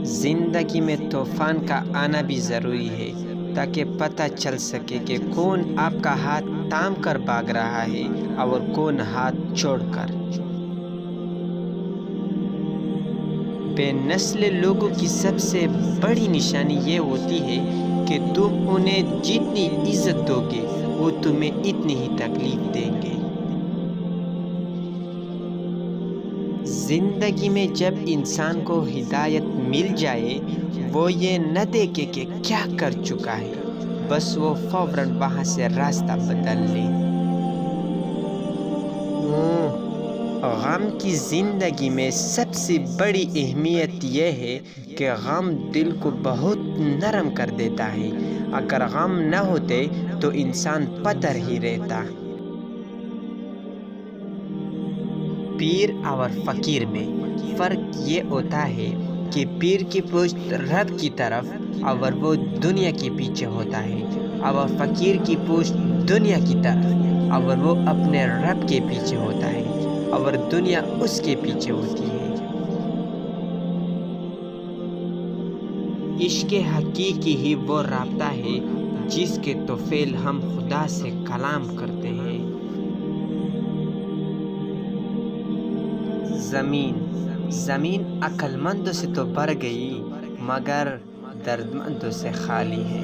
زندگی میں طوفان کا آنا بھی ضروری ہے تاکہ پتہ چل سکے کہ کون آپ کا ہاتھ تھام کر بھاگ رہا ہے اور کون ہاتھ چھوڑ کر۔ بے نسل لوگوں کی سب سے بڑی نشانی یہ ہوتی ہے کہ تم انہیں جتنی عزت دو گے وہ تمہیں اتنی ہی تکلیف دیں گے۔ زندگی میں جب انسان کو ہدایت مل جائے وہ یہ نہ دیکھے کہ کیا کر چکا ہے، بس وہ فوراً وہاں سے راستہ بدل لے۔ غم کی زندگی میں سب سے بڑی اہمیت یہ ہے کہ غم دل کو بہت نرم کر دیتا ہے۔ اگر غم نہ ہوتے تو انسان پتھر ہی رہتا۔ پیر اور فقیر میں فرق یہ ہوتا ہے کہ پیر کی پشت رب کی طرف اور وہ دنیا کے پیچھے ہوتا ہے، اور فقیر کی پشت دنیا کی طرف اور وہ اپنے رب کے پیچھے ہوتا ہے، اور دنیا اس کے پیچھے ہوتی ہے۔ عشق حقیقی ہی وہ رابطہ ہے جس کے طفیل ہم خدا سے کلام کرتے ہیں۔ زمین عقل مندوں سے تو بھر گئی مگر درد مندوں سے خالی ہے۔